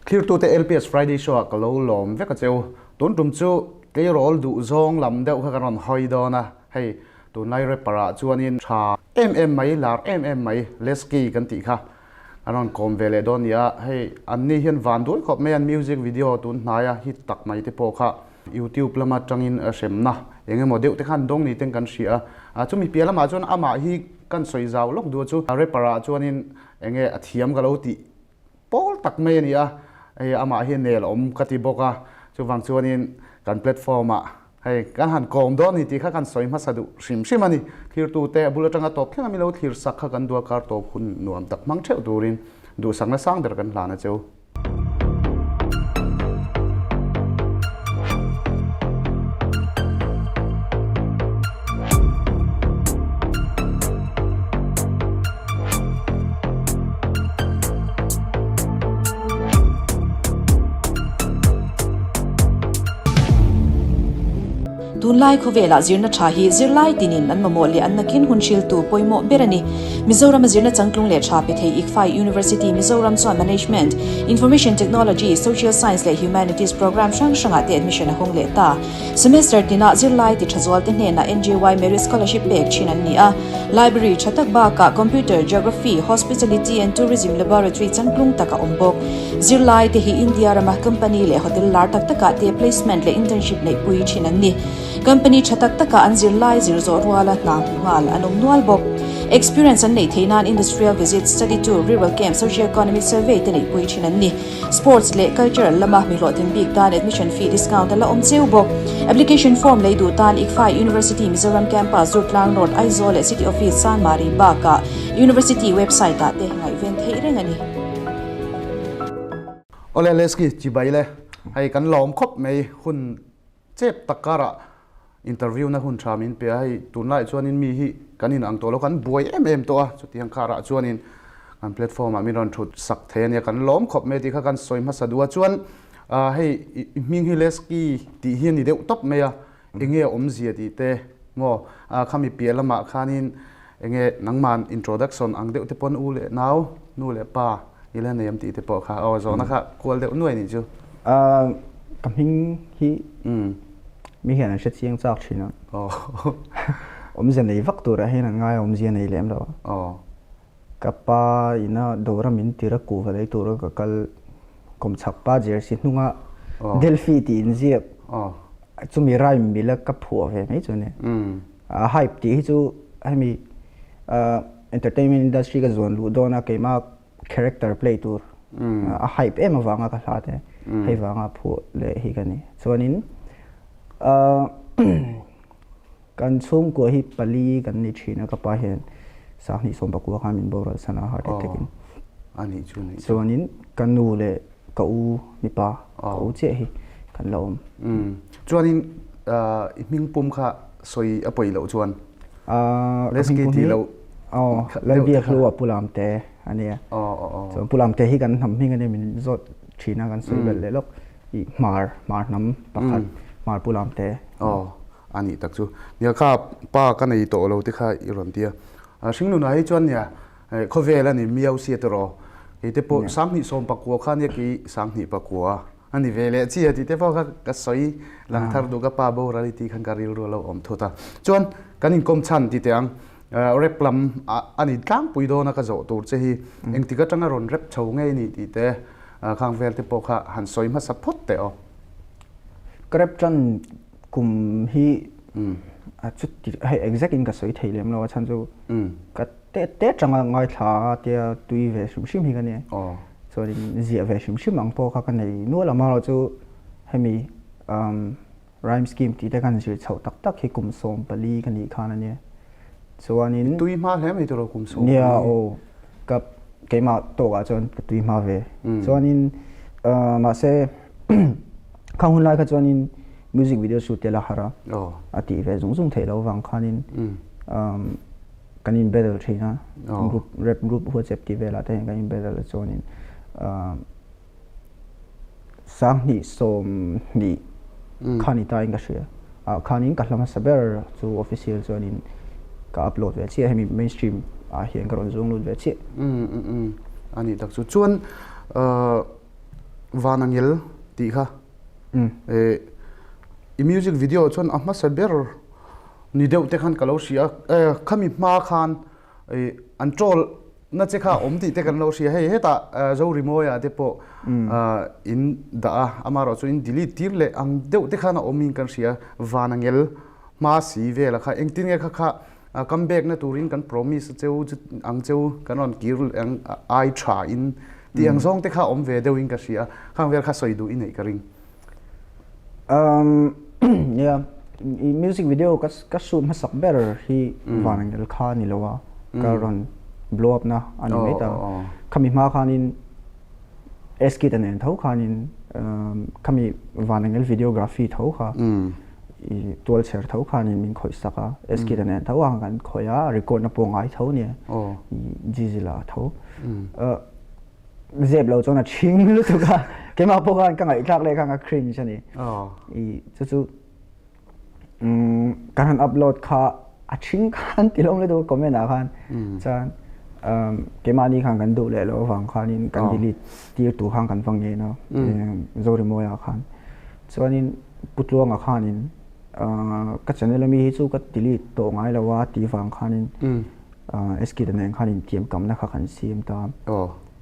clear to the LPS Friday show ka lo lom veka cheu tun tum chu ke rol du zong lam deuh kha karon hoi dona hei tun lai re para chuanin tha mai lar mai Lesky kan ti kha anon kom vele don ya hei anni hian van dul khop me an music video tun hnaya hit tak mai te po kha YouTube lama tangin a semna enge modeu te khan dong ni teng kan sia chumi piala ma chon ama hi kan soi zaw lok du chu re para chuanin enge athiam ga lo ti pol tak me ni a ei ama hi nel om kati boka chuwang chuanin kan platform a hei kan han kom don ni ti kha kan soi ma sadu sim ani thir tu te bulatanga top thla mi lo thir sakha kan dua kar to khun nuam tak mang theu turin du sangna sang der kan hlana cheu tunlai khovela zirna thahi zirlai tinin an mamoli an nakin hunchil tu poimo berani Mizoram zirna changklung le tha pethei ikfai University Mizoram Chuan Management Information Technology Social Science le Humanities Program shanga te admission hong le ta semester tina zirlai ti thazwal te hne na NJY Merit Scholarship pek chinan ni a library chatak ba ka computer geography hospitality and tourism laboratory changklung taka ombok zirlai te hi India rama company le hotel lar tak taka te placement le internship le pui chinan ni company chatak taka an zirlai zirzo ruala na ngal anom nual bok experience an nei theinan industrial visit study tour rural camp socio-economic survey te nei pui chinan ni sports le cultural lama mi lo tin big dan admission fee discount la om cheu bok application form le du tan ikfai University Mizoram campus Zurtlang Road Aizol city office San Mari Baka University website ta te ngai event thei rengani ole Lesky chibai le hai kan lom khop mei hun chep takara interview na hun thamin pe hai tunlai chuanin mi hi kanin ang to lo kan buai to a chutiang khara chuanin kan platform a miron thut sak the ne kan lom khop me ti kha kan soim ha sadua chuan hei ming hi Lesky ti hi ni deuh top me a enge om zia ti te ngo khami pialama khanin enge nangman introduction ang deuh te pon u le naw nu le pa ila nem ti te po kha o zo na kha kol deuh nuai ni chu kamhing hi mi hian a chiang chak thina om zen nei vak tur a hen ngai om zen nei lem lo kapa ina dora min tira ku velai tur ka kal kom chak pa jer si hnunga delphi ti in ziep chumi rai mi la ka phu ve mai chu ne hype ti chu mi entertainment industry ka zone lu dona ke ma character play tur a hype em awanga ka thate hei wanga phu le hi kani chuanin kan chum ko hi pali kan ni thina ka pa hen sahni somba ko kha min bora sana heart attack in ani chu ni chuanin kan nu le ka u mi pa u che hi kan lom chuanin ming pum kha soi apoi lo chuan Lesky ti lo biak lo pulam te ania so pulam te hi kan ham hing ane min zot thina kan soi bel le lok i mar nam pakhat mar pulam te ani tak chu nia kha pa ka nei to lo ti kha iron tia singnu na hi chuan nia khovela ni miau si te ro e te po samni som pakwa kha ne ki samni pakwa ani vele chi ati te po ka soi lang thar du ka pa bo reality khan ka ril ro lo om thota chuan kanin kom chan ti te ang replam ani tlang pui do na ka zo tur che hi engti ka tanga ron rep chho ngei ni ti te khang vel te po kha han soi ma support te o grab chan kum hi chu hai exact in ka soi theilem lo chan chu ka te changa ngai tha tia tui ve shim hi ka ne so in zia ve shim ang po kha ka nei nu la ma lo chu hemi rhyme scheme ti te kan zir chho tak hi kum som pali ka ni kha na ne chuanin tui ma hlem ei to kum som nia ka ke ma to ga chon tui ma ve chuanin ma se khang lai ka chuanin music video shoot te la hara ati ve zung thei lo wang khanin kanin better thina rap group WhatsApp ti ve la te kanin better la chuanin sang ni som ni khani ta inga shia khanin ka hlama saber chu official chuanin ka upload ve chi hemi mainstream hian karon zung lut ve chi ani tak chu chuan vanangil ti kha music video chon ahma saber ni deuh te khan kalo sia khami ma khan antrol na che kha omti te kan lo sia heta zo rimoya te po in da amaro chu in delete tir le ang deuh te khan omin kan sia vanangil ma si vela kha engtin nge kha comeback na turin kan promise cheu ang cheu kanon kirul ang ai tha in ti ang zong te kha om ve deuin ka sia khang ver kha soidu in ei ka ring yeah music video ka shoot masak better hi vanangel kha ni lowa karon blow up na animator kami ma khanin eski tanen thau khanin kami vanangel videography thau kha i tol cher thau khanin min khoi saka eski tanen thau ang kan khoya record na pongai thau ni jizila thau zeb lo chona ching lu tu ka kema po kan ka ngai thak le ka cringe chani i chu kan upload kha aching khan tilong le do comment a khan chan kemani khan kan du le lo wang khanin kan delete tir tu khang kan wang ye no zori moya khan chuanin putluang a khanin ka channel mi hi chu ka delete to ngai lawa ti wang khanin eski den khanin tiam kam na kha kan sim ta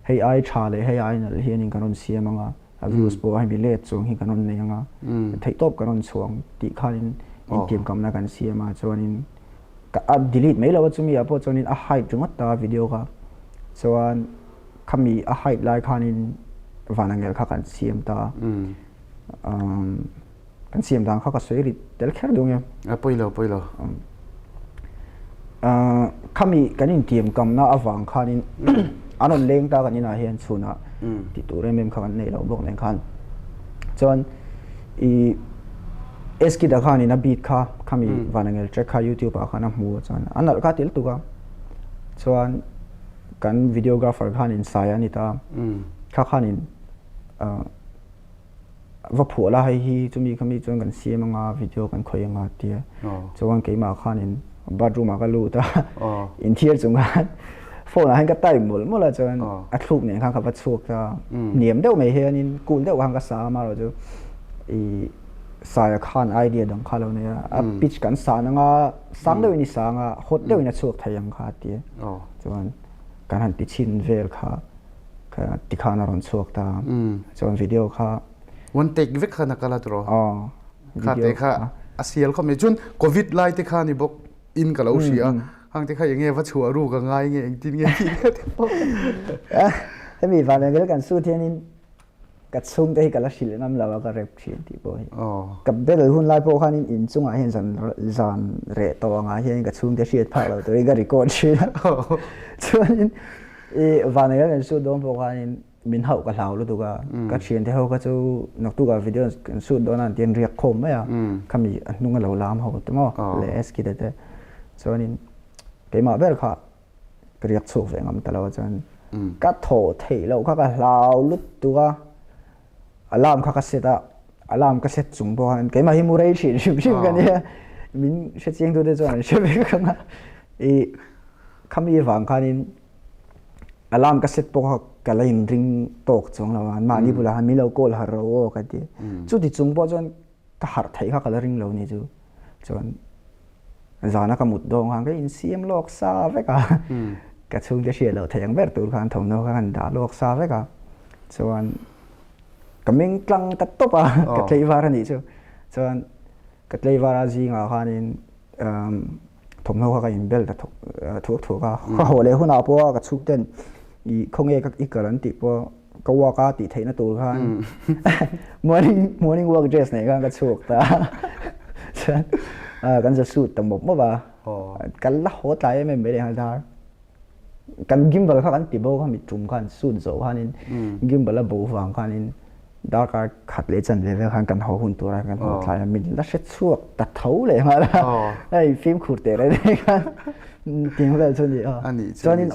hey ai tha le hey ai na hianin kanon siam anga views po ai mi le chung hi kanon ne anga thei top kanon chuang ti khanin in tiam kam na kan siam a chuanin ka delete mai lawa chumi apo chonin a hide junga ta video ka chuan khami a hide lai khanin vanangel kha kan siam ta kan siam dang kha ka seri tel kher dung ya poilo khami kanin tiam kam na awang khanin anon leng ta kanina hian chuna ti tu remem kha kan nei lo bok nen khan chuan I eski da khani na beat kha khami vanangel track kha youtube a khana hmu chan anal ka til tuga chuan kan videographer khanin saya ni ta kha khanin va phuala hai hi chumi khami chuan kan siamanga video kan khoyanga tia chuan keima khanin bathroom a ka lu ta intih chunga phone a han ka tai mul chuan a thluk ne kha va chuk ta niam deuh mai hianin kul deuh hang ka sa ma ro chu I saya khan idea dang khalo ne a pitch kan sa na nga sam deuh ni sa nga hot deuh na chuk thayang kha ti chuan kan han ti chin vel kha ti khana ron chuk ta chuan video kha one take vek khana kala tro kha te kha asial kho me chun covid lai te kha ni bok in kalo sia hang te kha yenge va chua ru ka ngai nge tin nge ti hemi vanangel kan su thianin ka chung te kala shil nam lawa ka rep thil ti bo hi ka bel hun lai po khanin in chunga hen zan re to nga hian ka chung te hriat phal lo to ga record shi chuanin e vanangel kan su dom po khanin min hau ka hlau lu tu ka thian te ho ka chu nak tu ka video kan su don an tian riak khom ma ya khami anunga lo lam ho to mo le eski te chuanin keima ber kha riak chuk ve ngam talawa chan ka tho thei lo kha ka hlau lut tu ka alarm kha ka seta alarm ka set chung bo han keima hi murai thil shim kan ya min she chiang tu de chuan she ve ka nga e khami wang khanin alarm ka set po ka lain ring tok chung lawan ma ni bula mi lo kol har ro ka ti chu ti chung bo chuan ka har thei kha ka ring lo ni chu chuan zana ka mut dong hang ka in siam lok sa ve ka chung de she lo thayang ber tur khan thong no khan da lok sa ve ka chuan kaming tlang ta topa ka tleivara ni chu chuan ka tleivara ji nga khanin thom no ka in bel ta thuk ka hole huna po ka chuk ten I khonge ka ikaran ti po ka wa ka ti theina tur khan morning work dress nei ka chuk ta kan ja suit tam mo ba kan la hot lai me me hal dar kan gimbal kha kan ti bo kha mi tum khan suit zo khanin gimbal la bo wang khanin dar ka khat le chan le khan kan ho hun tur kan ho thlai min la se chuak ta thau le ma la ai film khur te re khan ting vel chuni chuanin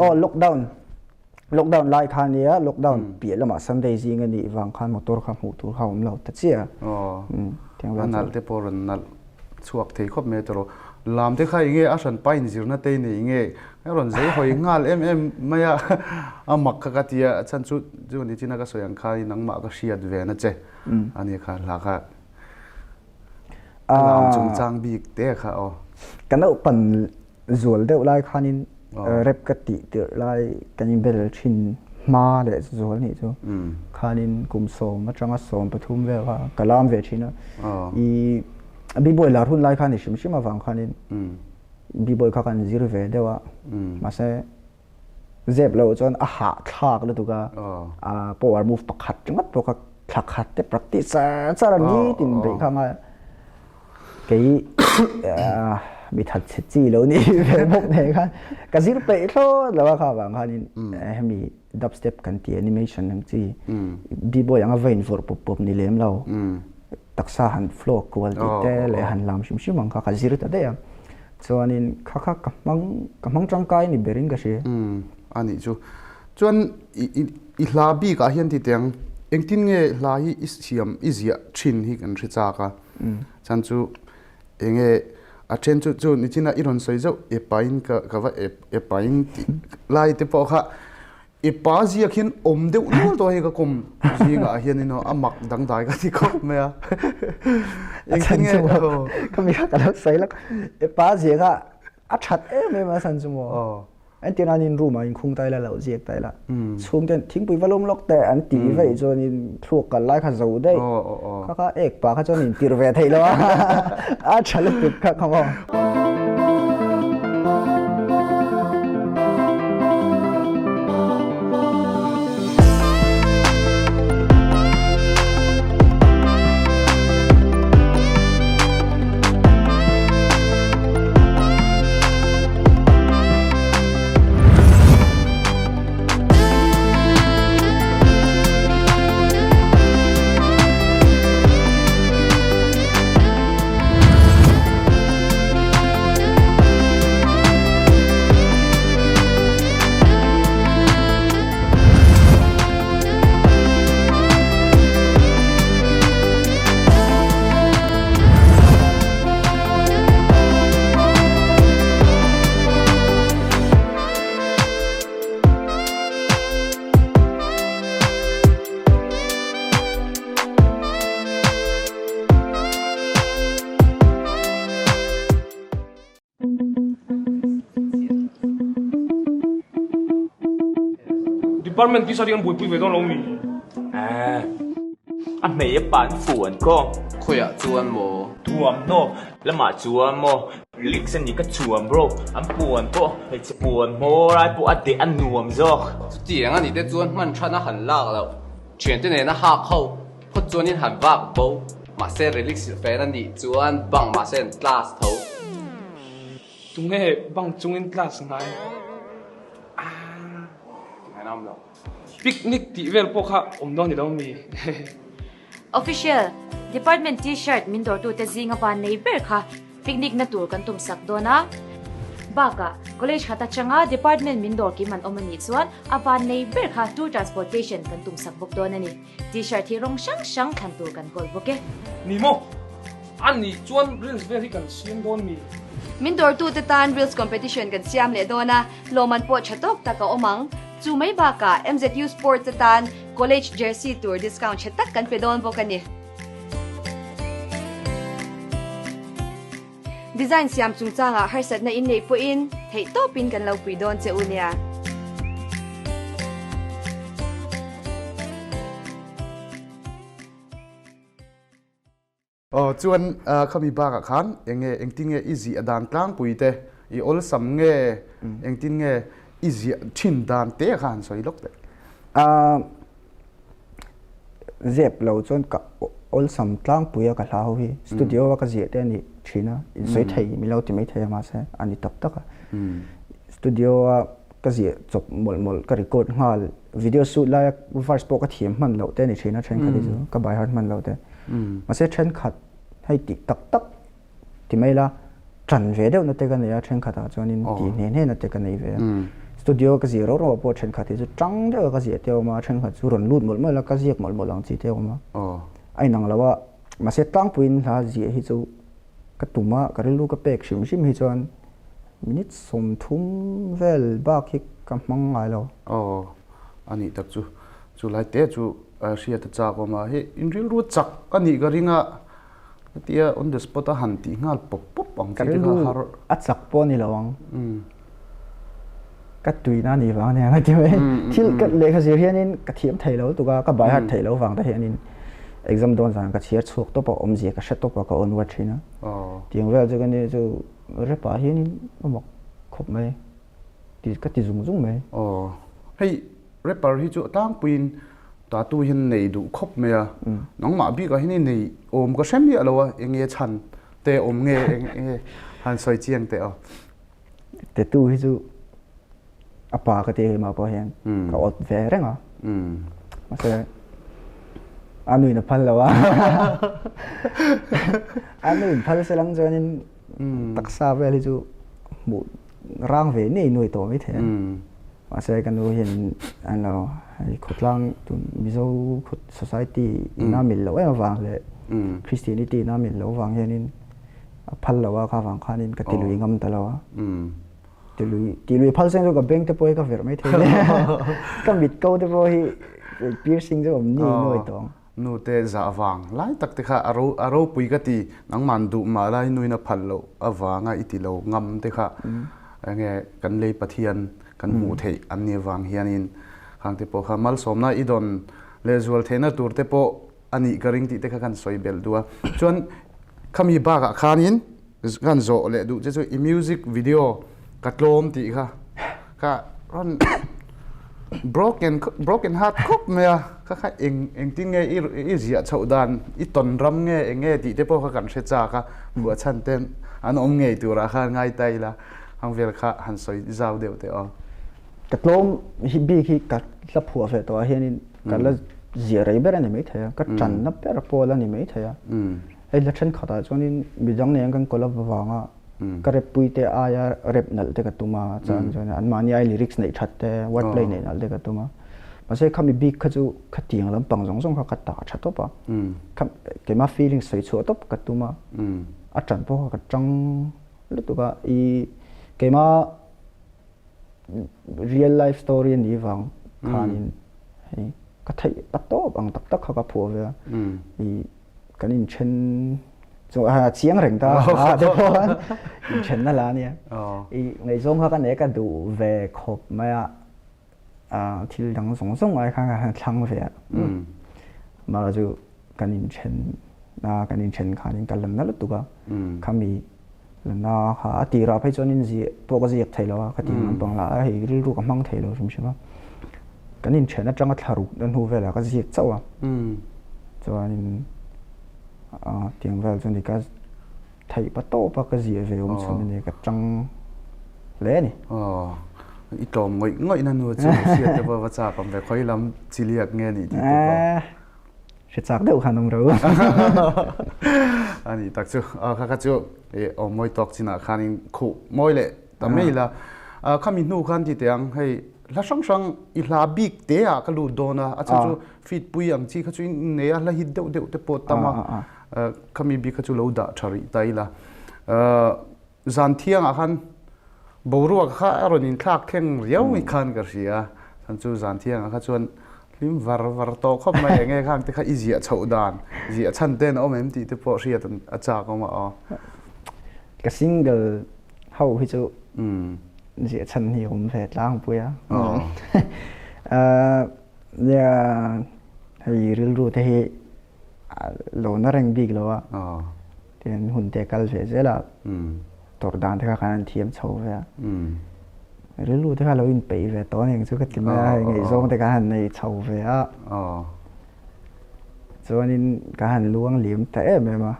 lockdown lai khan nia lockdown pi lama sunday ji ngani wang khan motor kha hmu tur kha um lo ta chia anal te por nal chuak thei khop me tro làm thế khai nghe asan pain zirna te nei nge ron zai hoi ngal maya amak ka tia chan chu ni china ka soyang khai nangma ka hriat ve na che ani kha la kha làm chung chang bi te kha o kan au pan zual deuh lai khanin rep ka ti tir lai kanin bel thin ma le zual ni chu khanin kum som atanga som pathum ve wa kalam ve thina I bi boy la hun lai khan ni shim shim awang khanin bi boy kha kan zir ve dewa ma se zep lo chon a ha thak lu tuka a power move pakhat chingat po ka thakhat te practice cha ni tin be kha nga cái bị thật chết chi lâu ní về bốc này kan cái gì vậy thôi là các bạn kan em bị dubstep kan ti animation nang chi bi boy ang vein for pop ni lem lo taksa han flow quality te le han lam shim shim ang ka zir ta de so anin kha kamang changkai ni bering ka she ani chu chuan I hla bi ka hian ti teng engtin nge hla hi siam izia thin hi kan richa ka chan chu enge a chen chu ni china iron soi zo e pain ka va e pain lai te po kha e pa zia khin om deuh nol to he ka kom zinga hian ino amak dang dai ka ti ko me a eng nge ka mi ka lak sai lak e pa zia ka a that me ma san chu mo anh tiền anh in room mà in khung tay là lẩu diệt tay là xuống tiền thính bùi valom lóc tệ anh tỉ vậy cho nên thuộc cả lại khá dấu đây các ek bà các cho nên tiền về thầy lo à trả lời được các không department tí sao đi ăn buaipui về đó lâu mì anh mấy bạn phuan con khỏe chuan mo thuam no là mà chuan mo lịch sinh nhị cái chuan bro anh phuan po hay chỉ phuan mo ra po anh để anh nuông rồi tiếng anh đi chuan man chăn nó hẳn lạc rồi chuyện thế này nó hạc hậu có chuan in hẳn vạc bầu mà sẽ relax phải anh đi chuan bằng mà sẽ class thấu tung nghe bằng chung in class ngay ngày năm rồi picnic tí về po kha đó thì đâu mì Official department t-shirt min dor tu te zinga pa neighbor kha picnic na tur kan tum sak dona baka college khata changa department min dor ki man omani chuan apa neighbor kha tour transportation kan tum sak bok dona ni t-shirt hi rong sang sang khan tur kan kol boke ni mo anh ni chuan reels về thì cần xiên don mì min dor tu te tan reels competition kan siam le dona loman po chatok ta ka omang chu mai ba ka MZU Sports te tan college jersey tour discount chatak kan pedon bokani design siam chung changa harsat na in nei po in thei to pin kan lo pui don che unia chuan khami ba ka khan enge engting nge easy adan tlang puite I ol sam nge engtin nge easy thin dan te khan soi lok te dẹp lâu chọn cả ol sam tlang puya ka hlau hi studio ka zia te ni thina in soi thei mi lo ti mai thei ma se ani tap tak studio ka zia chop mol ka record ngal video shoot la first po ka thiam man lo te ni thina thren kha di ka bai hat man lo te ma se thren khat hay ti tak tak ti mai la tran ve deuh na te ka nei thren kha ta chuanin ti ne na te ka nei ve studio ka zero ro po thren kha ti chu tang de ka zia te ma thren kha chu ron lut mol la ka ziak mol lang chi te ma ai nang lawa ma se tang puin la zia hi chu กระตุมะกระลูกกระเปกชิมให้จวนมินิสมทุ่มเวลบ้าคิกกำมังไงเราอ๋ออันนี้ตักจูไล่เตะจูเสียตะจากออกมาเฮ้อินริลรู้จักอันนี้ก็ริงะเตียon the spot หันตีงาปุ๊บอังที่ที่เขาอัดสักปอนี่ละวังกัดตุยน่านี่ฟังเนี่ยก็ที่ไม่ที่กัดเล็กเสียเฮียนี่กัดเทียมไทยแล้วตัวก็ใบหัดไทยแล้วฟังแต่เฮียนี่ exam โดนสั่งกัดเชียร์สุกตัวปอมเสียกัดเช็ดตัวปอก็อนวัดชีนะที่อย่างเวลาจะกันเนี่ยจะเรียบร้อยเฮียนี่ก็บอกครบไหมที่กัดที่จุ่มไหมอ๋อให้เรียบร้อยที่จุตั้งปีนตาตู้เห็นในดูครบไหมอ่ะน้องหมาพี่ก็เห็นในอมก็เช่นนี้อะไรวะเองเงี้ยชันแต่อมเงี้ยเองหันซอยเจียงแต่อ๋อแต่ตู้ที่จุอาปากก็เตะมาพอเห็นก็อดแฝงเหรอมาเสียอันนู้นพันแล้ววะอันนู้นพันเสลังจวนตักซาเวลิจูหมู่ร่างเวนี่หน่วยตัวไม่เท่มาเสียกันดูเห็นอันเราขุดล่างตุนมิโซขุด society น่ามิลแล้วไอ้วางเลย Christianity น่ามิลแล้ววางเห็นพันแล้วว่าข้าวางข้านินก็ติลุยงำตลอดติลุยพัลเซนก็เบ่งแต่พอยก็เวรไม่เท่ก็บิดเก้าแต่พอยpiercing จะผมนี่หน่วยตัวนู่นเตะจ่าวางไล่ตักเตะข้าอารมณ์ปุยกตินังมันดูมาไล่นู่นน่ะพัลโลอวางอิติโลงำเตะข้าเงี้ยกันเลยปะเทียนกันหมู่เทอันนี้วางเฮียนินข้างเตะโปข้ามัลสมน่าอีดอนเลจวลเทน่าตัวเตะโปอันนี้กระริงติเตะข้ากันสวยเบลดัวจวนข้ามีบ้ากับขานินกันโจเลยดูจะช่วยมิวสิกวิดีโอกัดลมติค่ะร้อน broken heart ครบไหมอ่ะค่ะเองที่ไงอีเสียชาวดานอีตนรำไงเองไงติเตปพอกันเสียจาก่ะบัวชันเต้นอันอมไงตัวราคาง่ายใจละฮังเวลค่ะหันสวยเจ้าเดียวเตอ๋อกัดลมฮิบีฮิกัดลับหัวเฟตัวเฮียนี่กัดละเสียอะไรแบบนี้ไม่เท่กัดจันนับแบบพอแล้วนี่ไม่เท่ไอ้ลักษณะขาดจนนี่บิจังเนี่ยกันคนละบางอ่ะก็เรปปุยเตอายาเรปนั่นเด็กตัวมาจันอันมานี่ไอ้ลิริกส์ในชัดเตวอร์ดเพลย์เนี่ยนั่นเด็กตัวมามาเสกเขามีบิ๊กเขาจะขัดเตียงลำปังสองเขาขัดตาชัดตัวปะเขาเกี่ยมา feeling สวยชัวตัวกัดตัวมาอาจารย์พวกกัดจังแล้วตัวก็อีเกี่ยมา real life story นี่ฟังขานินก็ไทยปัตโต้บางตักเขาก็พัวเลยอีกันอินเช่นส่วนเสียงเร่งตาเดี๋ยวพอเช่นนั่นละเนี่ยในช่วงเขากันเนี่ยก็ดูเวคบมาที่ดังส่งไว้ข้างช่างเวียมาเราจะกันอินเช่นกันอินเช่นขานินกันลันนั่นตัวก็เขามีลันเขาตีราไปจนอินจีพวกก็จะยักไทยแล้วเขาตีมันปังละให้รู้กับมั่งไทยแล้วใช่ไหมกันอินเช่นนั่นจังก็ทารุดันหูเวลาก็จะยักเจ้าส่วนเตียงเวลจนที่ก็ไทยปัตโต้ปักก็เสียเวลส่วนนี้ก็จังเล่นี่อีตอมง่อยนั่นนู่นจะเสียแต่ว่าจากผมแบบค่อยล้ำจีเรียกเงี้ยนี่ที่ตัวเสียจากเดียวกันน้องรู้อันนี้ตักจูข้าก็จูมวยตอกจีน่าคันคู่มวยเลยแต่ไม่ละข้ามีนู่นคันที่เตียงให้ละช่างอีลาบิกเตะก็รู้โดนอาจจะจูฟีดปุยอย่างที่เขาจูเนี่ยละฮิตเดียวเตปตมาข้ามีบิกเขาจูเล่าด่าชาริตายละจันเทียงอาคันบรัวข้าอารมณ์คลากแข็งเรียวอีกคันก็เสียฉันจูจันเทียงข้าชวนลิมวาร์โตเข้ามาอย่างเงี้ยข้างที่ข้าอีเสียชาวดานเสียชันเต้นเอาแม่มตีเตปเสียตันอาจารย์ก็มาก็ซิงเกิลเขาพี่จูเสียชันที่ผมเสร็จล้างปุยเนี่ยให้รู้ที่โลน่าแรงบิ๊กแล้วที่หุ่นเตะกัลเฟสแล้วตัวด่านที่เขาการเทียมโชว์เว้รู้ที่เขาเราอินไปเว้ตอนอย่างสุดก็จะมาไงส่งแต่การในโชว์เว้ส่วนนี้การล้วงเหลี่ยมแต่ไม่มา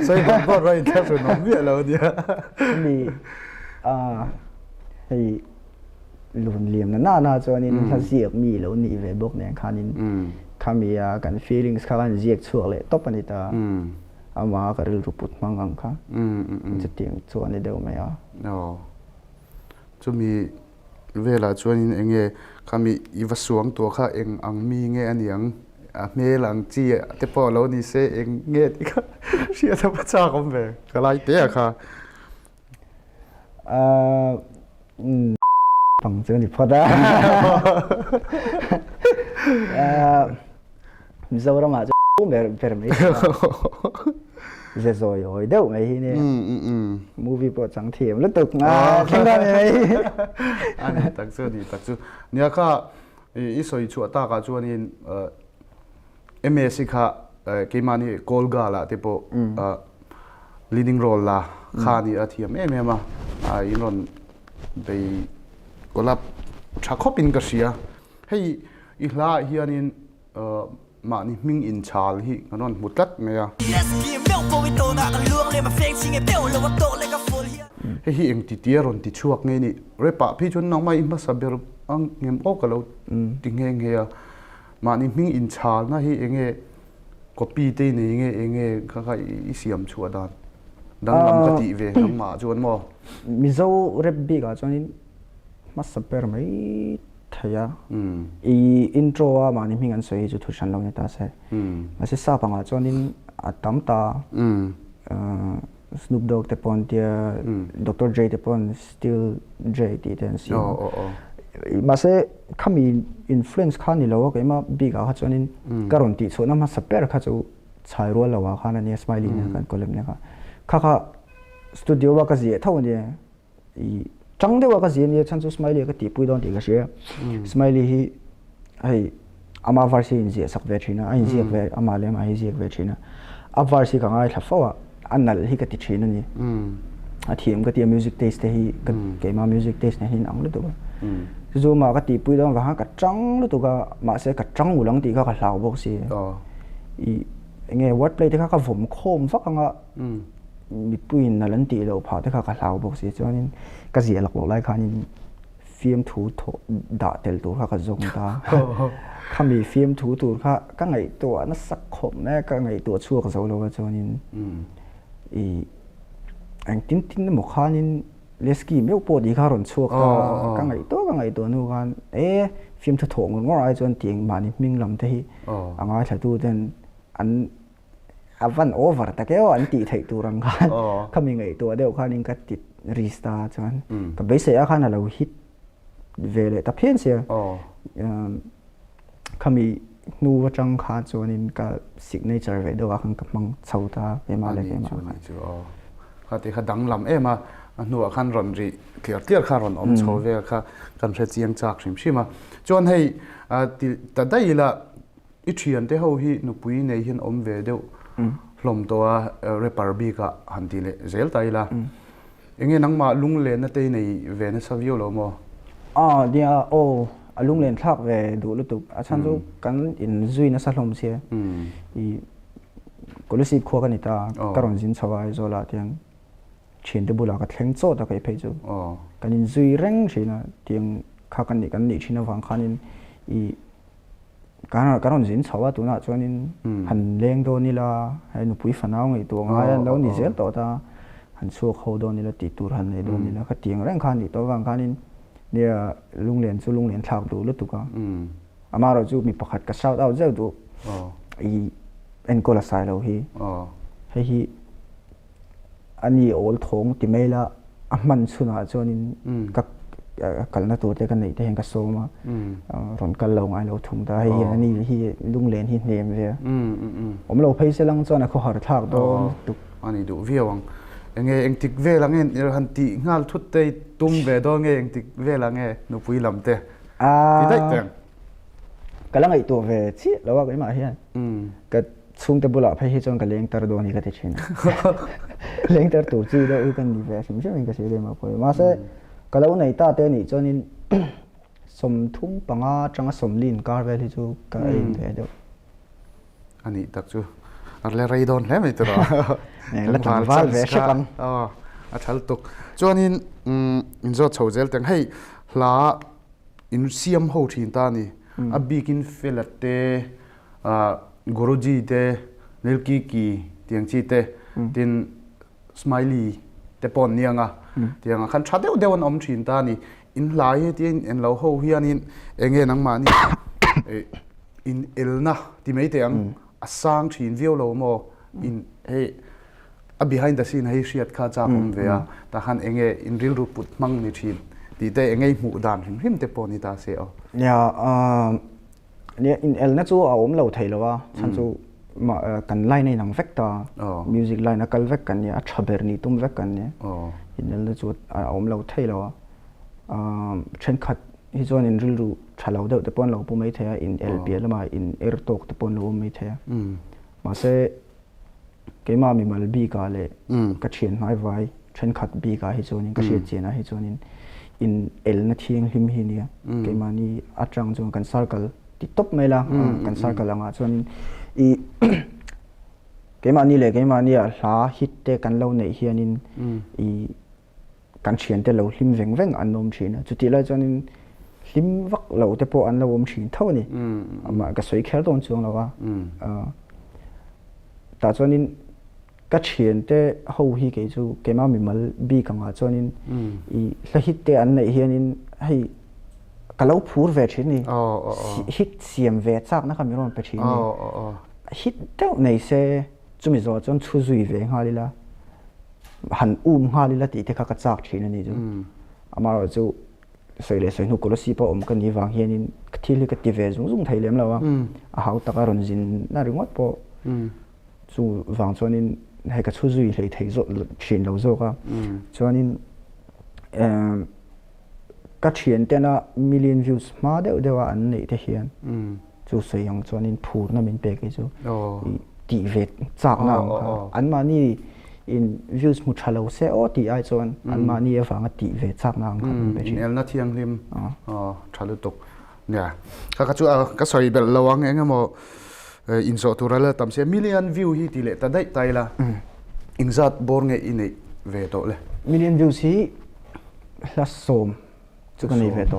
ใช่ผมก็รอแทบจะน้องเบี้ยแล้วเนี่ยมีให้ลุนเหลี่ยมนั่นน่าส่วนนี้ถ้าเสียบมีแล้วนี่เว้บอกเนี่ยขานินขามีกัน feelings ขากันเสียบชัวร์เลยตบปันนี่ตาอามาก็เรื่องรูปปุ๊บมังกังค่ะจะเตียงส่วนนี้เดียวไหมจะมีเวลาช่วงนี้เองข้ามีอีวสวงตัวข้าเองอังมีเงี้ยอันยังเมลังจีแต่พอเรานี่เสเองเงี้ยที่ข้า Xia thập cha không về cái lại té à kha bằng chân thì phật đó dâu đó mà cho về mấy rồi rồi đâu mày nè movie bộ chẳng thiểm lúc tục mà không ra mày anh thật sự nhà kha ý soi chua ta cả chuan in MSc kha cái mani Kolga là tipo leading role là kha ni athiam em mà in ron bei kolap thakopin ka sia hei ihla hianin ma ni ming in chal hi nganon mutlat me ya hi eng ti ron ti chuak nge ni repa phi chun nang mai ma saber ang ngem o kalo ti nge nge ya ma ni ming in chal na hi enge copy te ni nge enge kha kha I siam chua dan dang lam ka ti ve nang ma chuan mo mizo rep bi ga chuan ma saber mai thaya intro mà niệm hình ảnh soi cho thu san lâu ta sẽ mà sẽ sao bằng cho nên tắm ta Snoop Dogg tepon dia Dr. Dre tepon Still Dre ti ten si mà sẽ kami influence khani lo cái mà big à cho nên karon ti so na ma saper kha chu chai ro lawa khana ni smiley na kan kolem na kha studio wa ka ji thau ni chẳng đâu cái gì này chẳng số smiley cái tipu đó thì cái gì smiley hi hay ama varsi in gì sắc về china anh gì về ama lem anh gì về china ap varsi cái ngay là phao anh nãy hi cái china ni thiêm cái tiệm music taste hi cái mà music taste này hi nóng lắm tụi dù mà cái tipu đó và cái trắng lắm tụi cái mà sẽ cái trắng ulang thì cái lão bốc gì nghe wordplay thì cái vùng khom phát cáiมีปุ่นนั่นตีเราพาที่ข้ากับเราบอกสิจวนนี้ก็เสียหลักหลายครั้งนี้ฟิล์มถูด่าเตลตัวข้ากับจงตาข้ามีฟิล์มถูตัวข้าก็ไงตัวนั่นสักขมแน่ก็ไงตัวชั่วกับเราจวนนี้อันติ้นหมกข้านี้เลสกี้ไม่ปวดดีข้าหล่นชั่วก็ไงตัวนู่นกันฟิล์มถูงงอไรจวนเตียงมานี่มิ่งลำที่อ่างไงถ่ายตัวเด่นอันวันโอเวอร์แต่แค่ว่าอันตีไทยตัวรังกันเขามีไงตัวเดียวเขานี่ก็ติดรีสตาร์ทกันก็ไม่ใช่อาคารเราฮิตเวลแต่เพี้ยนเสียเขามีนูว่าจังขาจวนนี่ก็สิกเนเจอร์เวเดียวกันกับมังเช่าตาไปมาเลยไปมาเขาที่เขาดังลำมาหนูขันรอนรีเกี่ยวเตี้ยขันรอนชาวเวลเขากันเสียเจียงจากชิมชิมาจวนให้แต่ได้ละอิเชียนที่เขาฮีหนูปุ้ยในหินเวเดียวลมตัวเรปาร์บีก็หันทีเลยเซลไตละยังไงนังมาลุงเลนนั่นเตในเวนัสวิโอโลโมเดี๋ยวลุงเลนทักเวดูลุตุฉันรู้กันอินซุยนัสลมเสียก็รู้สึกขั้วกันนี่ตาการันจินชาวไอโซลาเตียงเชียนเดบุลาก็แทงโซ่ตะไคร้เพจูกันอินซุยเร่งเชียนะเตียงข้ากันนี่กันนี่ชินะฟังขันอิการันจินชาวตัวน่ะจวนนี้หันเลี้ยงตัวนี่ละให้หนูปุ๋ยฝันเอาไงตัวง่ายแล้วนี่เสียต่อตาหันชัวเขาโดนนี่ละติดตัวหันในโดนนี่ละเขาเตียงแรงขันนี่ตัวฟังขันนี่เนี่ยลุงเรียนสู้ลุงเรียนฉากดูลุตุก้าอามาเราจูมีประคัดกระเช้าเอาเจ้าดูเอ็นโกลาไซเราให้อันนี้โอลทงที่ไม่ละมันสุนัขจวนนี้ก็กันนัตัวเด็กกันนี่ที่เห็นกระโซมาตอนกันเราไงเราถุงได้อันนี้ที่ลุงเรียนที่เนมเลยผมเราไปเสลังจวนเขาหาทากโดนตุกอันนี้ดูเวียวังยังไงเองติกเวลังเงี้ยหันตีงานทุดเตยตุ้มเวดองเองติกเวลังเงี้ยหนูปุยลำเตะที่ได้เต็มกันแล้วไงตัวเวชี่เราว่ากันมาเฮียก็ช่วงแต่บุหรี่ไปที่จวนกันเลี้ยงตาโดนนี่ก็ติดชินเลี้ยงตาตัวจีได้กันดีเวชิมชิมเองก็เสียเลยมาพอยมาเสก็แล้วในตาเตนี่จวนนี้สมทุ่งปังอาจังสมลินการเวที่จูกันเองเดียวอันนี้ตักจูอะไรไรโดนแล้วไม่ตัวแล้วทำว่าเวชกันอาชัลตุกจวนนี้อินโซชาวเจลแต่งให้ลาอินเซียมหูทินตานี่บิกินเฟลเตกรูจีเตเนลกีกีเตียงจีเตตินสไมลี่เตปอนเนียงเตียงขันชัดเดียวอมทินตานี่อินลายที่อินเราหูเฮียนี่เองนังมานี่อินเอลนะที่ไม่เตียงสร้างทินวิโอโลโมอิน hey a behind the scene hey hriat kha cha om ve a ta khan enge in real ru put mang ni thin ti te enge hmu dan hrim te pawh ta se o ya ne in el na chu a om lo thei lo wa chan chu ma kan line nei nang vek ta music line a kal vek kan ya a thaber ni tum vek kan ne in el na chu a om lo thei lo wa chen khat hi zon in real ru thalo deuh te pon lo pu mai thea in lp lama in air talk te pon lo mai thea ma se keima mi mal bi ka le ka thien hai vai chen khat bi ka hi zon in ka she chena hi zon in el na thieng hlim hi nia keima ni atang zon kan circle ti top mai la kan circle anga zon i keima ni le keima ni a hla hit te kan lo nei hianin i kan thian te lo hlim veng veng an nom thina chuti la zon in hlim vak lo te po an lo om thin tho ni ama ka soi kher don chuang lawa ta chuanin ka thian te ho hi ke chu kema mi mal bi ka nga chuanin i hla hit te an nei hianin hei ka lo phur ve thin ni hit siam ve chak na ka mi ron pe thin ni hit te nei se chumi zo chon chu zui ve nga lila han nga lila ti te kha ka chak thin ni chu ama ro chu soi le soi nu ko si pa om kan ni wang hianin thili ka ti ve zung zung thei lem lawa a hau taka ron jin na ringot po chu wang chuanin hei ka chu zui hlei thei zo thin lo zo ka chuanin ka thian te na million views ma deuh dewa an nei te hian chu soi yang chuanin phur na min pe ke chu ti ve chak na an ma ni in views mu thalo se o ti ai chuan an ma ni awanga ti ve chak na ang kan be el na thiang hlim thalu tuk nya ka chu ka soi bel lawang engemaw in zo turala tam se million view hi ti le ta dai tai la ingzat bor nge inei ve to le million views hi la sawm chu kan nei ve to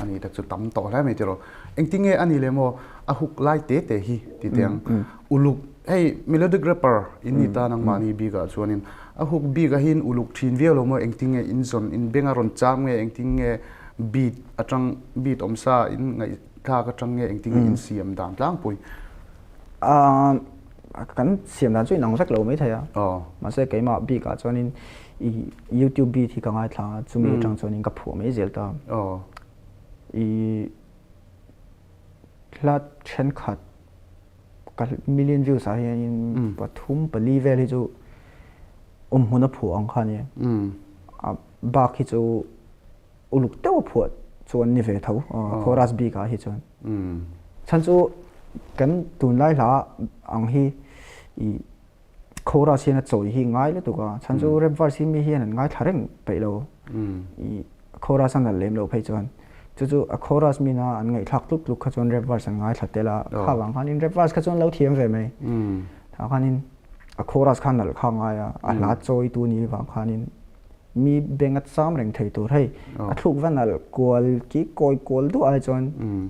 ani ta chu tam to la me ti ro engtinge ani le mo a huk lai te te hi ti tiang uluk hey melodic rapper in ta nang mani bi ga chuanin a huk bi ga hin uluk thin vialo mo engtinge in zon in bengaron cham nge engtinge beat atang beat omsa in ngai ka ka tang nge engtinge in siam dam tlang pui kan siam dan chui nang vek lo mai thaya ma se keima bi ka chuanin i youtube bi thi ka ngai thla chumi tang chuanin ka phu mai zel ta i hlat chen khat ka million views a hian pathum pali vel hi chu huna phu ang khani a ba khi chu uluk tew phuat chuan ni ve tho chorus bi ka hi chuan chan chu kan tun lai la ang hi i chorus hian a choi hi ngai le tu ka chan chu rap verse mi hian an ngai thareng pe lo i chorus an lem lo phei chuan chu a chorus mi na an ngai thak tuk kha chuan rap verse an ngai thlatela khawang khanin rap verse kha chuan lo thiam ve mai tha khanin a chorus khan nal kha ngai a la choi tu ni wang khanin mi bengat sam reng thei tur hei a thuk vanal kol ki koi kol du ai chuan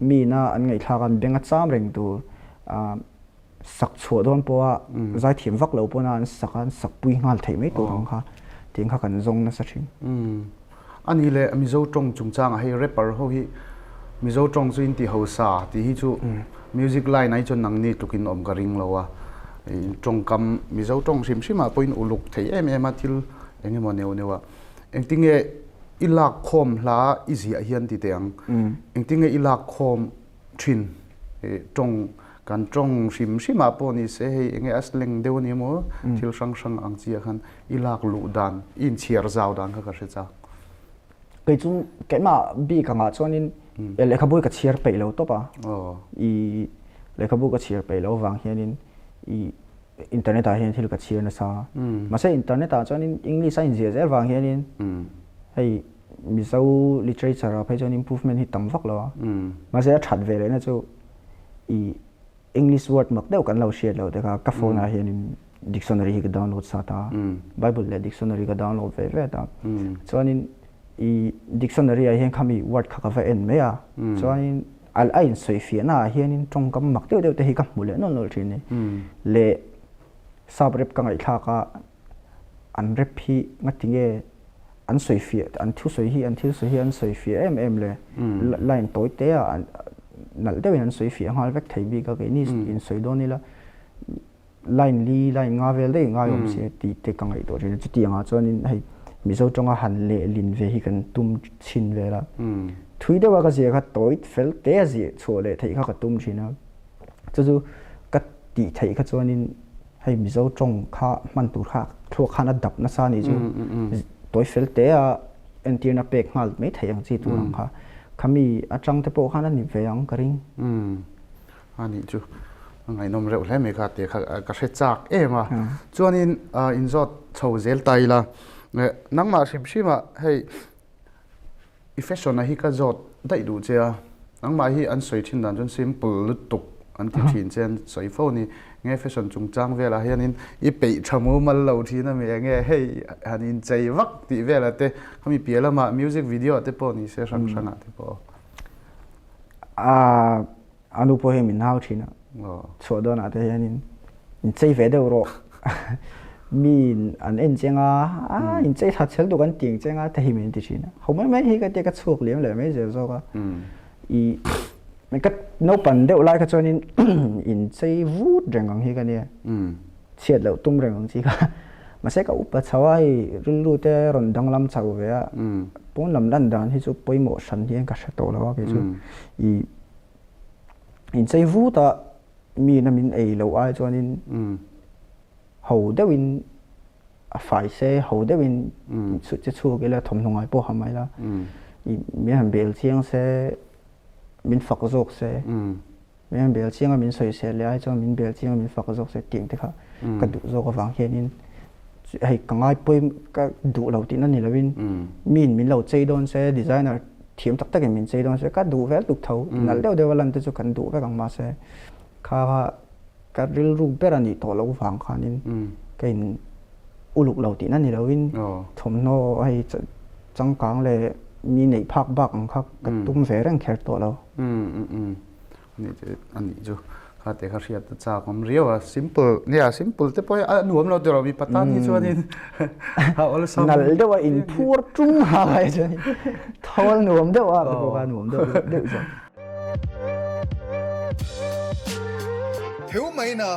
mi na an ngai thla kan bengat sam reng tu sak chho don po a zai thiam vak lo po na an sak pui ngal thei mai tu hang kha ting kha kan zong na sa thin ani le mizo tong chungchang a hei rapper ho hi mizo tong chu in ti ho sa ti hi chu music line ai chon nang ni tukin om ka ring lo wa tong kam mizo tong sim sima point uluk thei em atil engemaw newa engtinge ilak khom hla izia hian ti teang engtinge ilak khom thin tong kan tong sim sima po ni se hei enge asleng deu ni mo thil sang ang chia khan ilak lu dan in chiar zaw dan kha se cha cái chung cái mà bị cả ngã cho nên lấy cái bôi cái chiar bể lâu tốt à i lấy cái bôi cái chiar bể lâu vàng hiện nên i internet hiện thì cái chiar nó sao mà sẽ internet cho nên English anh dễ dễ vàng hiện nên hay mi sau literature phải cho nên improvement thì tầm vóc lo mà sẽ chặt về đấy là cho i English word mặc đâu cần lâu share lâu để cái phone này hiện nên dictionary cái download sa ta Bible là dictionary cái download về ta cho nên i dictionary hian khami word kha ka va en me a chuan al ain soi fia na hian in tong kam mak teu te hi ka mule non lol thin ni le sab rep ka ngai kha ka an rep hi ngatinge an soi fia an thu soi hi an soi fia em le line toi te a nal deu an soi fia hal vek thei bi ka ke ni in soi don ni la line li line nga vel dei nga yom se ti te kang ai to rin chu ti nga chuan in hei mizo tonga han le lin ve hi kan tum chin vela thui de wa ka zia kha toit fel te zi chole thei kha ka tum china chu ka ti thei kha chuan in hei mizo tong kha man tur kha thua khana dap na sa ni chu toy fel te a entir na pek ngal me thei ang chi tu ang kha khami atang te po khana ni ve ang karing ani chu ngai nom reu hle me kha te kha ka hre chak ema chuan in inzot chho zel tai la nangma sim sima hei ifesona hi ka zot dai du che nangma hi an soi thin dan chun simple lutuk an ti thin chen soi phone ni nge fashion chung chang vela hianin I pe thamu mal lo thi na me nge hei hanin chei vak ti vela te khami pialama music video te po ni se sang sanga te po anu po he min hau thina so do na te hianin in chei ve de ro min an en chenga in chei tha chel du kan ting chenga te hi min ti thina homai mai hi ka te ka chuk liam le mai je zo ka I mình cắt nấu bẩn đều lại cái cho nên in xây vút rèn ngang hi cái này chiết lẩu tung rèn ngang chi cả mà sẽ có úp cháo ai rulu te ron dang lam cháo về à bốn làm đan đan hi chụp bôi mỏ sắn hi cái sét tổ là cái chú in xây vút ta mi na min ai lẩu ai cho nên hậu đều in phải xe hậu đều in suốt chút cái là thòng thòng ai bộ hàm ai là mi hàm bèl chiang xe min phak zok se men bel chinga min soi se le ai cho min bel chinga min phak zok se ting te kha ka du zok awang hianin hei kangai poi ka du lo tin ani lovin min lo chei don se designer thiam tak tak min chei don se ka du vel tuk tho nal deu deu lan te chu kan du ka kang ma se kha ka ril ru berani to lo wang khanin kain uluk lo tin ani lovin thom no hei chang kang le mi nei phak bak ang khak ka tum ve rang kher to lo ani chu kha te kha riat cha kom rio simple nia simple te poi nuam lo dero mi patan hi chuanin ha ol sam nal dewa in phur tum ha hai chani thol nuam dewa ko ka nuam dewa de cha heu mai na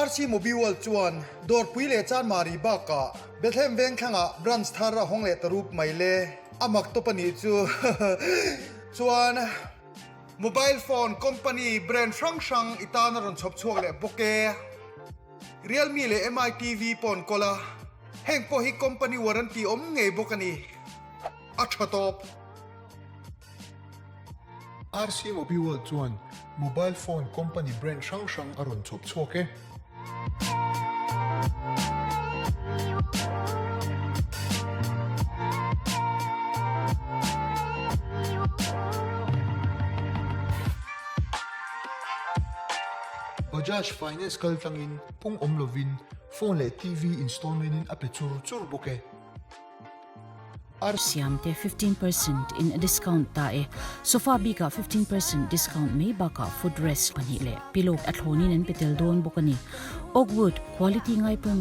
RC mobile chuan dor pui le chan mari ba ka bethem veng khanga branch thara hong le tarup mai le amak to pani chu chuan mobile phone company brand sang itana ron chop chuak le boke Realme le MI TV pon kola heng po hi company warranty om ngei bokani athatop RC mobile chuan mobile phone company brand sang aron chop chuak e Bajaj Finance kaltangin pung omlovin phone le TV installment in apechur chur boke Siam te 15% in a discount ta e sofa bika 15% discount me baka footrest pani le pilok athlonin en petel don bokani Oakwood quality ngai pum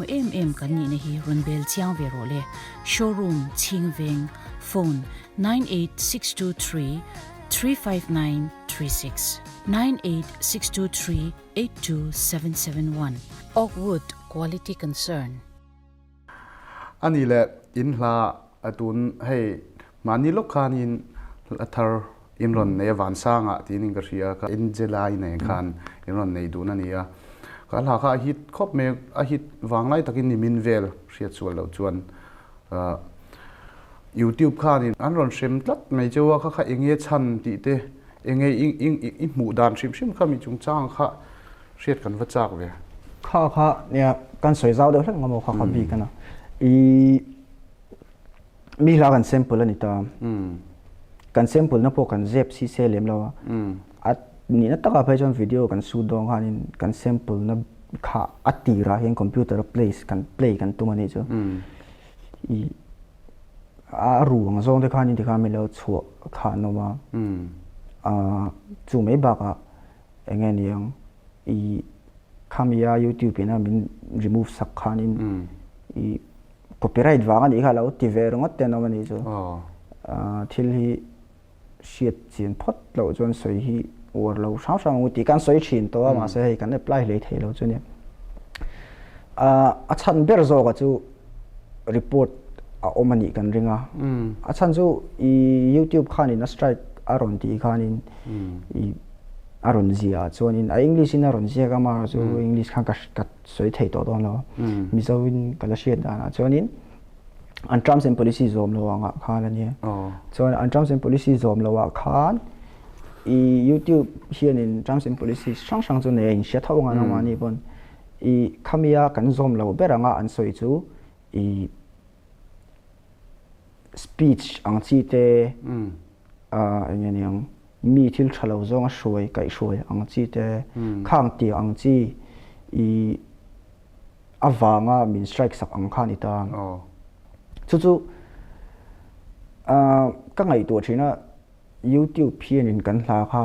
kanni na hi runbel chiang vero le showroom chingveng phone 98623 35936 98623 82771 Oakwood quality concern ani le in hla atun hei mani lokhan in athar imron ne van sanga tinin ka ria ka in jelai ne khan imron nei du na nia ka la kha hit khop me a hit wanglai takin ni min vel ria chual lo chuan YouTube khan in anron shem tlat mai chewa kha enge chan ti te enge ing mu dan sim kha mi chung chang kha riat kan wa chak ve kha nia kan soi zau de hlang ngamo kha bi kana I mi la kan sample ani ta kan sample na po kan zep si se lem lawa at ni na taka phaijon video kan su dong hanin kan sample na kha atira hen computer place kan play kan tumani cho I a ruang zong de khanin de kha me lo chu kha no ma chu me ba ka engen yang I khamia YouTube na min remove sak khanin I copyright wangan I khala ti ver ngot te no mani chu thil hi shiat chin phot lo chon soi hi or lo sang sang uti kan soi chin to ma se kan apply le the lo chu ne a chan ber zo ka chu report a omani kan ringa a chan chu I YouTube khanin a strike aron ti khanin I aron zia chuanin a English in aron zia ka ma chu English khan ka soi thei to don lo mi zawin kala shet dana chuanin an terms and policy zom lo anga khan ani chuan an terms and policy zom lo wa khan I YouTube hian in terms and policy sang sang chu nei in sha thau nga na mani bon I khamia kan zom lo beranga an soi chu I speech ang chi te yang mi thil thalo zonga shoi kai shoi ang chi te khang ti ang chi I awanga min strike sak ang khan ita chu ka ngai to thina YouTube phian in kan hla kha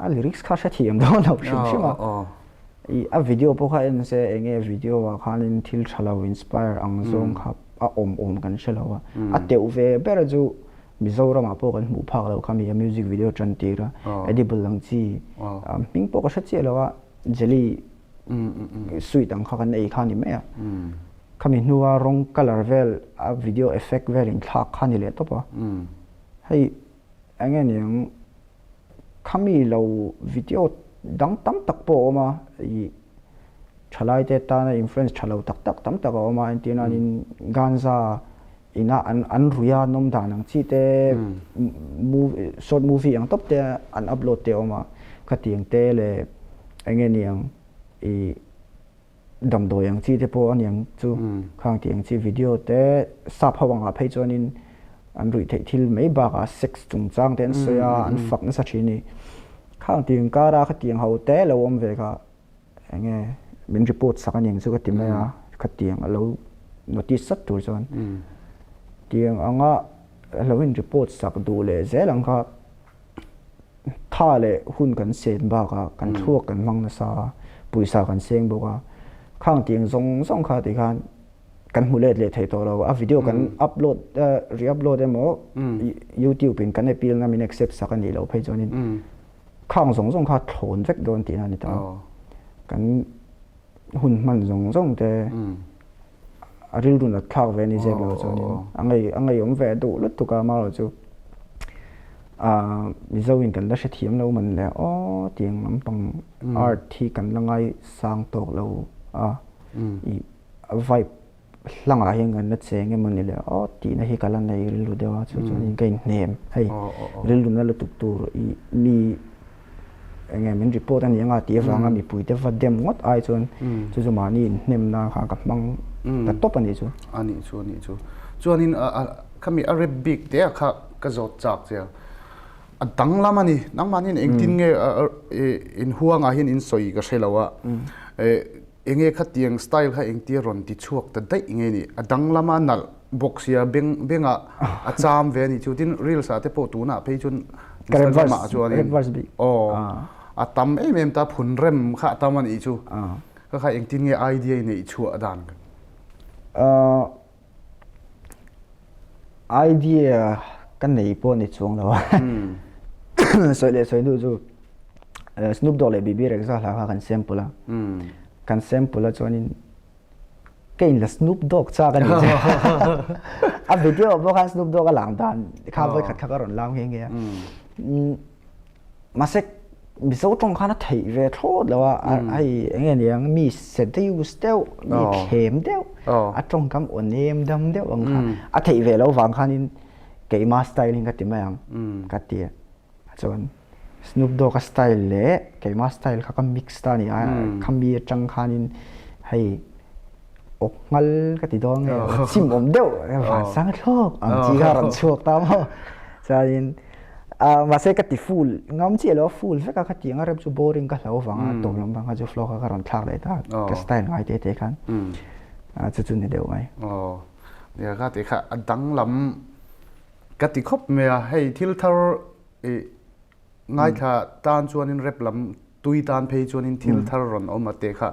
a lyrics kha sha thiam do no shima I a video po kha en se enge video wa khan in thil thalo inspire ang zong kha a om kan shelawa a teu ve ber chu Mizoram po kan hmu phak lo khami a music video tran tira edible lang chi ping po ka sha che lawa jelly sweet ang kha kan ei kha ni me khami nuwa rong color vel a video effect vel in thak kha ni le to pa hei angen yang khami lo video dang tam tak po ma I chalai te ta na influence chalo tak tam tak ma antina in ganza ina an ruya nom da nang chi te short movie ang top te an upload te oma khatiang te le angen yang I dam do yang chi te po an yang chu khang tiang chi video te sa phawanga phei chonin an rui thei thil mei ba ka sex chung chang ten soya an fak na sa chini khang tiang kara khatiang ho te lo om ve ka ange min report sa kan yang chu ka timaya khatiang alo notice sat tur chon tiang anga halloween report sak du le zelang kha tha le hun kan sen ba ka kan thuak kan mang na sa puisa kan seng bo ka khang tiang zong kha ti khan kan hmu le thei to lo a video kan upload re-upload emo YouTube in kan appeal na min accept sa kan ni lo phei jonin khang zong kha thon vek don ti na ni ta kan hun man zong te aril dun at thak ve ni je lo chonin angai om ve du lut tu ka ma lo chu mi zawin kan la thiam lo man le tiang lam pang art thi kan langai sang tok lo I vibe langa hian kan na cheng e man le ti na hi kala nei ril lu dewa chu chonin kain nem hei ril dun la tuk tur I mi enge min report an yanga TFS anga mi pui te va dem ngot ai chon chu mani nem na kha ka mang ta top ani chu chuanin khami a rep big te kha ka zot chak che a dang lamani nang manin engtin nge in huanga hin in soi ka shelawa enge khatiang style kha engti ron ti chuak ta dai nge ni a dang lama nal boxia benga a cham ve ni chu tin reels a te po tu na pe chun ma chuanin a tam em ta phun rem kha tamani chu kha engtin nge idea nei chu adan idea kan nei po ni chung lo soi du chu Snoop Dogg le bibi rek za la kan sample chonin kein la Snoop Dogg cha kan ni a video bo kan Snoop Dogg lang dan kha voi khat kha ron lang heng ya masek mi so tong khana thei ve thod lawa ai ngen yang mi set te use tel mi khem tel a tong kam onem dam deu ang kha a thei ve lo wang khanin ke ma styling ka timayang ka tia chon Snoop Dogg style le ke ma style kha ka mix ta ni a khambi chang khanin hei ok ngal ka ti dong sim om deu wa sang thok ang chi ga ran chuak ta mo chain mà sẽ cái full ngắm chỉ là full với các tiếng Arab chú boring các lâu vàng tổng lắm vàng chú flow các rong thác lại ta cái style ngay thế thế kan chú này đều ngayเนี่ยก็ที่ข้าดังลำก็ที่ครบเมียให้ทิลทาร์ง่ายข้าตานชวนินเร็บลำตุยตานเพย์ชวนินทิลทาร์รอนออกมาเตะข้า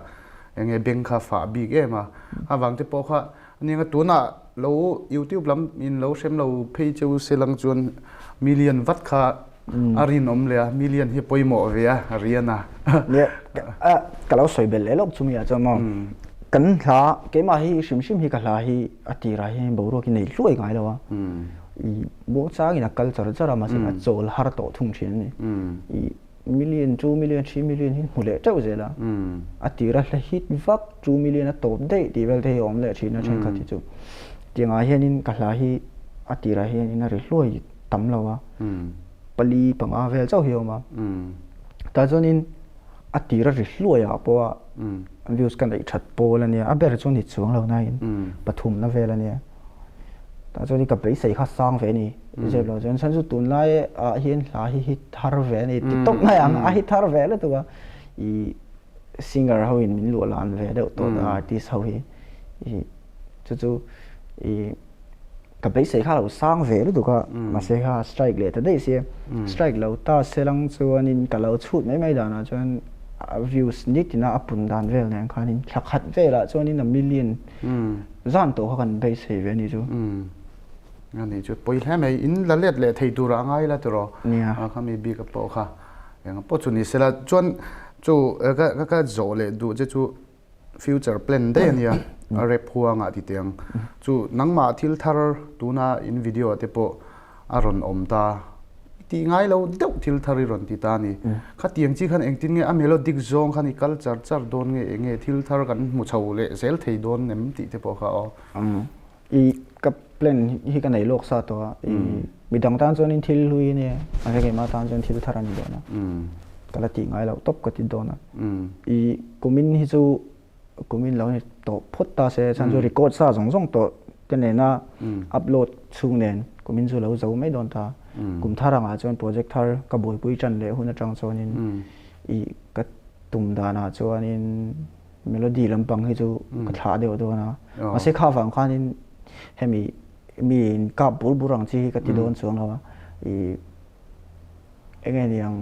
ยังไงเบงข้าฝ่าบีเกมาข้าวังที่พอข้านี่ก็ตัวน่ะเรา YouTube ลำอินเราเช่นเราเพย์จูเซลังชวนmillionวัดข้าอารินอมเลยmillionที่ปอยหมอเวียเรียนนะเนี่ยก็เราสวยเบลเลยลูกชุ่มยาจอม kan thla ke ma hi shim hi ka hla hi atira hi boro ki nei hlui ngai lawa I bo cha ina culture chara ma se a chol har to thung thin ni I million 2 million 3 million hin hule tau zela atira hla hit vak 2 million a top dei ti vel the om le thina chen kha ti chu tinga hianin ka hla hi atira hian ina ri hlui tam lawa pali panga vel chau hioma ta zonin atira ri hlui a po views kan dei that pol ania a ber chon hi chuang lo na in pathum na vel ania ta choni ka prei sei kha sang ve ni je lo jon san su tun lai a hian hla hi hit thar ve ni tiktok na yang a hit thar ve la tu I singer ho in min lo lan ve de to the artist ho hi chu I ka prei sei kha lo sang ve lu tu ka ma se kha strike le ta dei se strike lo ta selang chuan in ka lo chut mai da na chuan views nitina apun dan vel nen khanin thakhat vela chuanin a million zan to kan bei sei ve ni chu ani chu poi hle mai in la let le thei tur angai la tro nia khami bi ka po kha yang po chu ni sela chuan chu ka zo le du che chu future plan de ania rep huanga ti teng chu nangma thil thar tuna in video te po aron omta ti ngai lo deuh thil thari ron ti ta ni kha tiang chi khan engtin nge a melodic zong khani culture char don nge thil thar kan mu chho le sel thei don nem ti te po kha o I ka plan hi ka nei lok sa to I midang tan chon in thil hui ne a ke ma tan chon thil tharan do na kala ti ngai lo top ka ti do na I kumin hi chu kumin lo ni to phot ta se chan chu record sa zong to te nena upload chung nen kumin chu lo zo mai don ta kum tharanga chon project thar ka buaipui chan le huna tang chonin I ka tum dana chonin melody lampang hi chu ka thla deu do na ma se kha wang khanin hemi min ka burang chi ka ti don chuang lawa I engen yang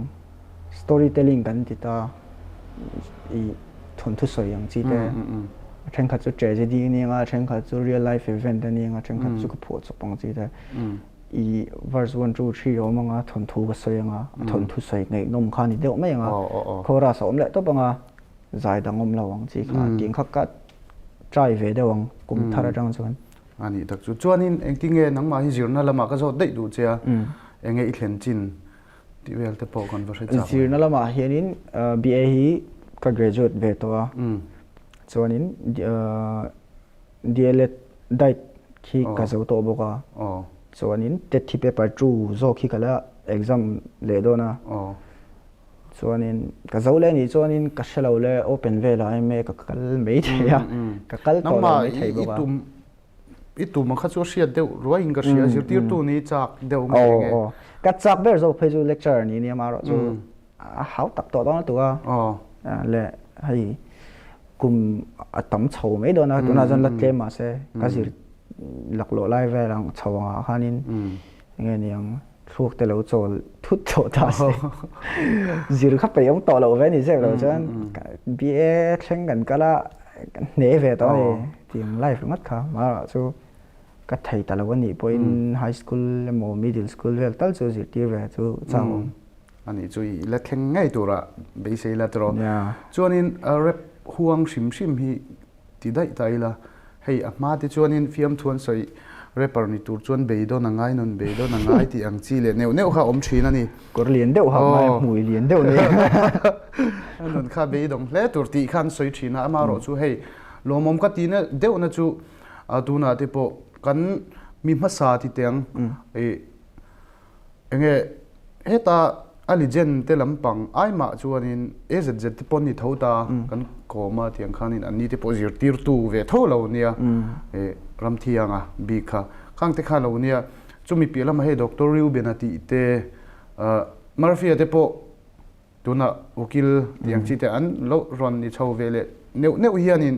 storytelling kan ti ta I thon thu soi yang chi te chen kha chu tragedy ni nga chen kha chu real life event ni nga chen kha chu ka pho chu pang chi te I verse 1 2 3 omanga thon thu ka soi nga thon thu soi nei nom kha ni deu mai nga khora sa om le to panga zai dangom lawang chi kha ting kha ka try ve dewang kum thara tang chuan ani tak chu chuanin engtinge nangma hi zirna lama ka zo dei du chia enge I thlen chin ti vel te po conversation cha zirna lama hianin BA hi ka graduate ve to a chuanin DLED dai khi ka zo to boka chuanin TET paper 2 zo khi kala exam le do na chuanin ka zo le ni chuanin ka shalo le open ve la me ka kal mei thia ka kal to le mei thei boka itu ma kha chu sia deu roing ka sia zir tir tu ni chak deu nge ka chak ber zo phe chu lecture ni ma ro chu hau tak to don tu a le hai kum atam chho mei do na tu na jon la tle ma se ka zir lak lo lai ve lang chawanga khanin nge niang thuốc te lo chol thut cho ta se zir kha pe yong to lo ve ni se lo chan BA thleng kan kala ne ve to ni tiang life ngat kha ma chu ka thei ta lo ni point high school mo middle school vel tal chu zir ti ve chu chang ani chu I la thleng ngai tura be sei la tro chuanin rep huang shim hi ti dai tai la hei a ma ti chuanin fiam thuan soi rapper ni tur chuan be do na ngai non be do na ngai ti ang chi le neu kha om thin ani kor lien deuh ha mai mui lien deuh ne non kha be dong hle tur ti khan soi thina ama ro chu hei lomom ka ti na deuh na chu tu na te po kan mi ma sa ti teng enge heta ali jen te lampang ai ma chuanin ezz te pon ni thota kan koma tiang khanin ani te po zir tir tu ve tho lo nia remtihna bika khang te kha lo nia chumi pilam he doctor riu benati te marfia te po tuna ukil tiang chi te an lo ron ni chho vele neu hianin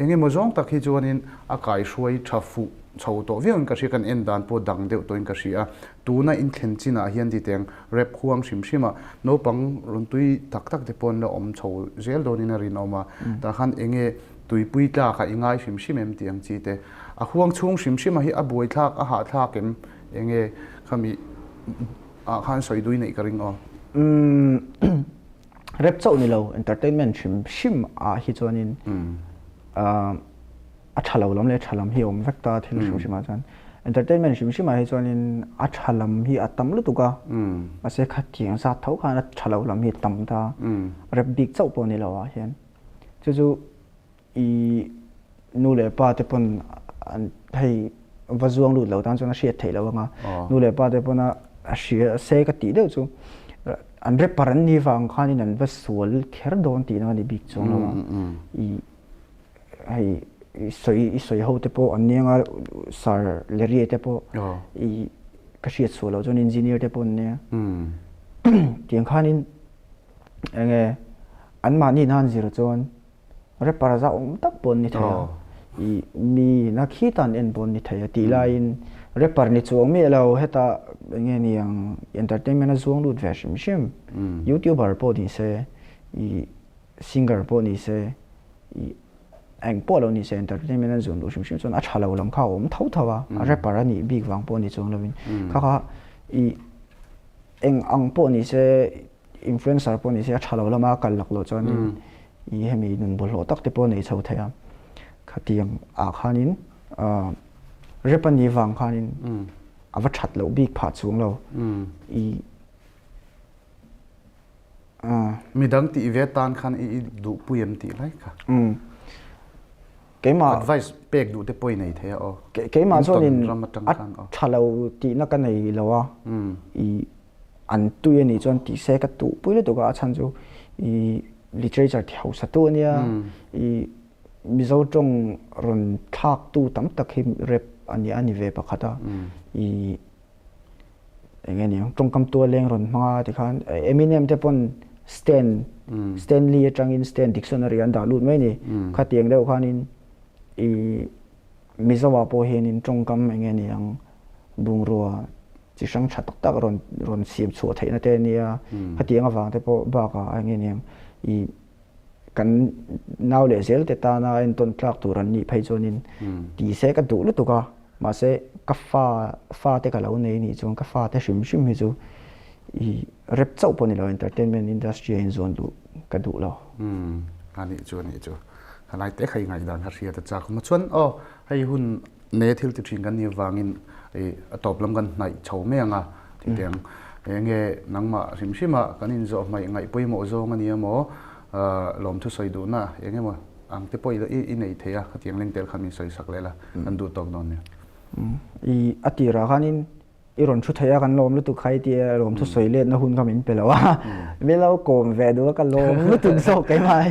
enge mojong takhi chuanin akai shuai thafu chho to vion ka shi kan en dan po dang deu toin ka shi a tuna in thlen china hian ti teng rep khuang shima no pang ron tui tak te pon la om chho zel donin a rin oma ta khan enge tuipui ta kha ingai shim em tiang chi te a huang chung shima hi a boi thak a ha thak em enge khami a khan soi dui nei ka ring o rep chau ni lo entertainment shim a hi chuanin a thalo lam le thalam hi om vekta thil shima chan entertainment shima hi chuanin a thalam hi atam lu tuka ase khating sa thau khana thalo lam hi tam ta rep big chau po ni lawa hian chu i nu le pa te pon hei vazuang lu lo tan chuna hriat thei lo nga nu le pa te pona a hria se ka ti deuh chu an rep paran ni wang khanin an vasual kher don ti na ni big chung lo i hei soi ho te po anianga sar leri te po I ka hriat su lo chun engineer te pon ne tiang khanin enge an ma ni nan zero chon rep para za om tak pon ni thaya I mi na khi tan en pon ni thaya ti lain repar ni chuang mi lo heta nge ni ang entertainment a zuang lut version shim youtuber po ni se I singer po ni se I ang po lo ni se entertainment a zuang lu shim shim chon a thalo lam kha om thau thawa a repar ani big wang po ni chuang lovin kha I eng ang po ni se influencer po ni se a thalo lama kal lak lo chon I hemi nun bol ho tak te po nei chho thaya khatiang a khanin repani wang khanin ava that lo big pha chung lo I midang ti ve tan khan I du puyam ti lai kha keima advice pek du te poi nei the o keima chonin thalo ti na ka nei lawa I an tuye ni chon ti se ka tu puile to ka chan chu I literature thau sa tu ania I mizo tong ron thak tu tam tak him rep ani ve pakhata I engeni tong kam tu leng ron manga ti khan Eminem te pon Stanley atangin Stan dictionary an da lut mai ni khatiang deuh khanin I mizowa po henin tong kam engeni ang bungruwa chi sang that tak ron siam chu theina te nia khatiang awang te po ba ka engeni I kan naw le zel te ta na en ton tlak turan ni phai chonin ti se ka du lu tu ka ma se ka fa te ka lo nei ni chung ka fa te shim hi chu I rep chau po ni lo entertainment industry in zone du ka du lo ani chu halai te khai ngai dan hria ta chak ma chuan hei hun ne thil ti thing kan ni wangin atop lam kan nai chho me anga ti teng enge nangma shima kanin zo mai ngai poi mo zo ngani mo lawmthu soi du na enge mo ang te poi I nei theya khatiang leng tel khamin soi sak lela an du tok don ne I atira khanin iron thu thaya kan lom lu tu khai ti lawmthu soi le na hun kamin pelawa melo kom ve du ka lom lu tu so kai mai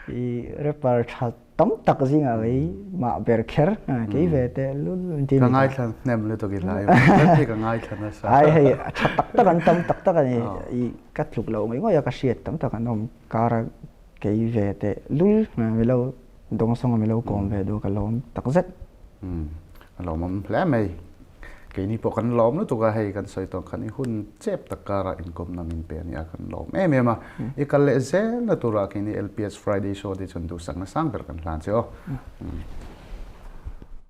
I repar that tam tak zinga lei ma ber kher ke ve te lu ti ka ngai thlan nem le to gi lai te ka ngai thlan sa ai hei tak tak an tam tak tak ani I ka thluk lo ngai ngoya ka hriat tam tak anom kara ke ve te lul melo dong song melo kom ve du ka lom tak zet lom hle mai ke ni po kan lom lu to ga hei kan soi tong khan I hun chep takara inkom namin pe ni akan lom ma I kal le zel na tura ke ni LPS Friday show de chun du sang na sang ber kan hlan che